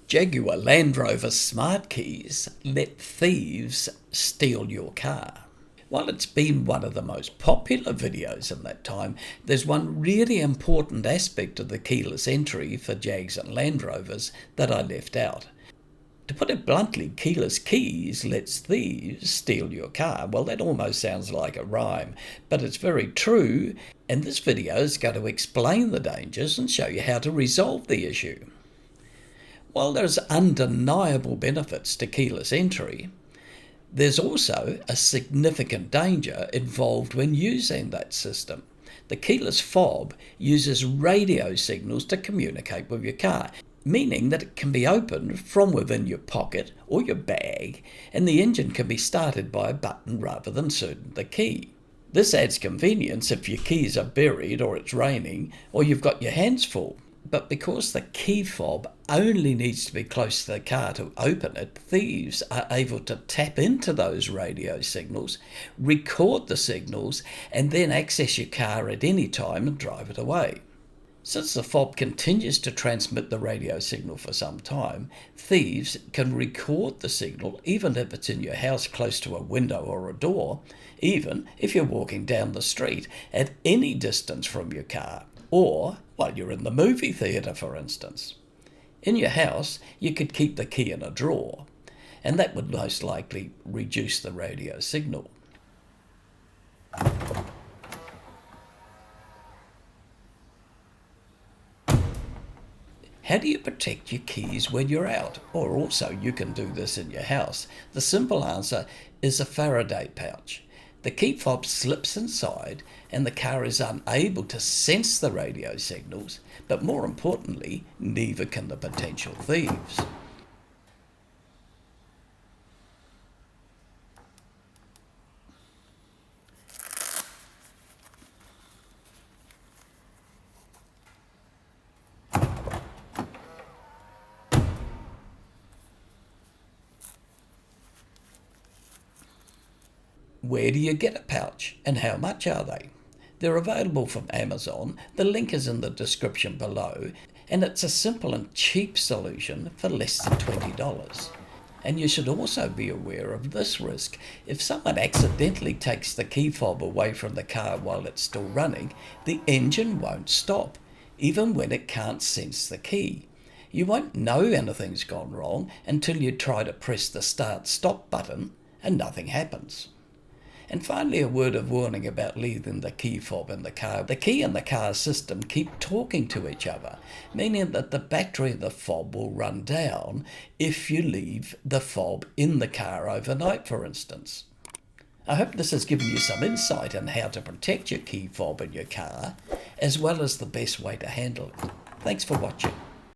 Jaguar Land Rover smart keys let thieves steal your car. While it's been one of the most popular videos in that time, there's one really important aspect of the keyless entry for Jags and Land Rovers that I left out. To put it bluntly, keyless keys lets thieves steal your car. Well, that almost sounds like a rhyme, but it's very true, and this video is going to explain the dangers and show you how to resolve the issue. While there's undeniable benefits to keyless entry, there's also a significant danger involved when using that system. The keyless fob uses radio signals to communicate with your car, meaning that it can be opened from within your pocket or your bag, and the engine can be started by a button rather than inserting the key. This adds convenience if your keys are buried or it's raining or you've got your hands full. But because the key fob only needs to be close to the car to open it, thieves are able to tap into those radio signals, record the signals, and then access your car at any time and drive it away. Since the fob continues to transmit the radio signal for some time, thieves can record the signal even if it's in your house close to a window or a door, even if you're walking down the street at any distance from your car, or while you're in the movie theatre, for instance. In your house, you could keep the key in a drawer, and that would most likely reduce the radio signal. How do you protect your keys when you're out? Or also, you can do this in your house. The simple answer is a Faraday pouch. The key fob slips inside and the car is unable to sense the radio signals, but more importantly, neither can the potential thieves. Where do you get a pouch and how much are they? They're available from Amazon. The link is in the description below, and it's a simple and cheap solution for less than $20. And you should also be aware of this risk. If someone accidentally takes the key fob away from the car while it's still running, the engine won't stop, even when it can't sense the key. You won't know anything's gone wrong until you try to press the start-stop button and nothing happens. And finally, a word of warning about leaving the key fob in the car. The key and the car system keep talking to each other, meaning that the battery of the fob will run down if you leave the fob in the car overnight, for instance. I hope this has given you some insight on how to protect your key fob in your car, as well as the best way to handle it. Thanks for watching.